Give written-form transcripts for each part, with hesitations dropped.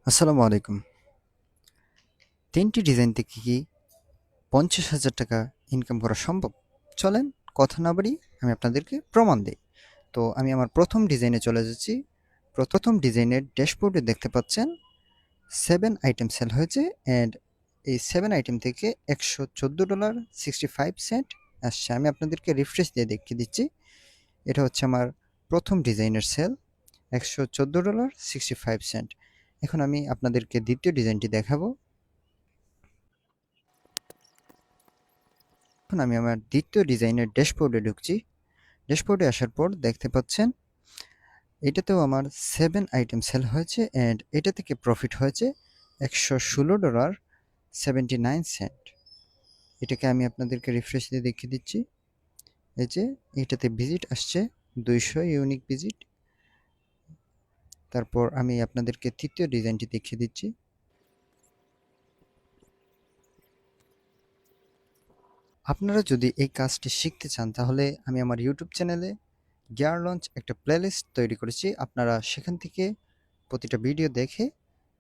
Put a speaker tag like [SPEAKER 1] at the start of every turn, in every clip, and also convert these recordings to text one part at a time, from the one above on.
[SPEAKER 1] আসসালামু আলাইকুম। ৩টি ডিজাইন থেকে কি ৫০,০০০ টাকা ইনকাম করা সম্ভব? চলেন কথা না বাড়িয়ে আমি আপনাদেরকে প্রমাণ দেই। তো আমি আমার ১ম ডিজাইনে চলে যাচ্ছি। ১ম ডিজাইনের ড্যাশবোর্ডে দেখতে পাচ্ছেন 7 আইটেম সেল হয়েছে অ্যান্ড এই 7 আইটেম থেকে $১১৪.65 আসছে। আমি আপনাদেরকে রিফ্রেশ দিয়ে দেখিয়ে দিচ্ছি। এটা হচ্ছে আমার ১ম ডিজাইনের সেল $১১৪.65। এখন আমি আপনাদেরকে ২য় ডিজাইনটি দেখাবো। এখন আমি আমার ২য় ডিজাইনের ড্যাশবোর্ডে ঢুকছি। ড্যাশবোর্ডে আসার পর দেখতে পাচ্ছেন এটাতেও আমার 7 আইটেম সেল হয়েছে অ্যান্ড এটা থেকে প্রফিট হয়েছে $১১৬.79। এটাকে আমি আপনাদেরকে রিফ্রেশ দিয়ে দেখিয়ে দিচ্ছি। এই যে এটাতে ভিজিট আসছে ২০০ ইউনিক ভিজিট। তারপর আমি আপনাদেরকে ৩য় ডিজাইনটি দেখিয়ে দিচ্ছি। আপনারা যদি এই কাজটি শিখতে চান তাহলে আমি আমার ইউটিউব চ্যানেলে গিয়ার লঞ্চ একটা প্লেলিস্ট তৈরি করেছি। আপনারা সেখান থেকে প্রতিটা ভিডিও দেখে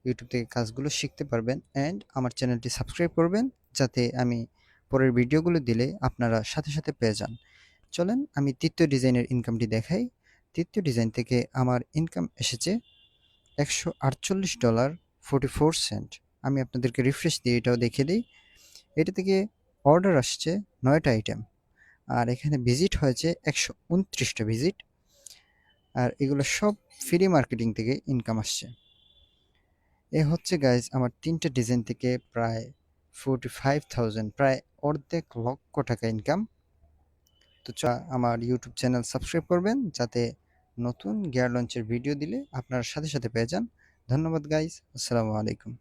[SPEAKER 1] ইউটিউব থেকে কাজগুলো শিখতে পারবেন অ্যান্ড আমার চ্যানেলটি সাবস্ক্রাইব করবেন যাতে আমি পরের ভিডিওগুলো দিলে আপনারা সাথে সাথে পেয়ে যান। চলেন আমি ৩য় ডিজাইনের ইনকামটি দেখাই। ৩য় ডিজাইন থেকে আমার ইনকাম এসেছে $১৪৮.44। আমি আপনাদেরকে রিফ্রেশ দিয়ে এটাও দেখিয়ে দিই। এটা থেকে অর্ডার আসছে ৯টা আইটেম আর এখানে ভিজিট হয়েছে ১২৯টা ভিজিট। আর এগুলো সব ফ্রি মার্কেটিং থেকে ইনকাম আসছে। এ হচ্ছে গাইজ আমার ৩টে ডিজাইন থেকে প্রায় 45,000 প্রায় অর্ধেক লক্ষ টাকা ইনকাম। তো আমার ইউটিউব চ্যানেল সাবস্ক্রাইব করবেন যাতে নতুন গিয়ার লঞ্চের ভিডিও দিলে আপনারা সাথে সাথে পেয়ে যান। ধন্যবাদ গাইজ। আসসালামু আলাইকুম।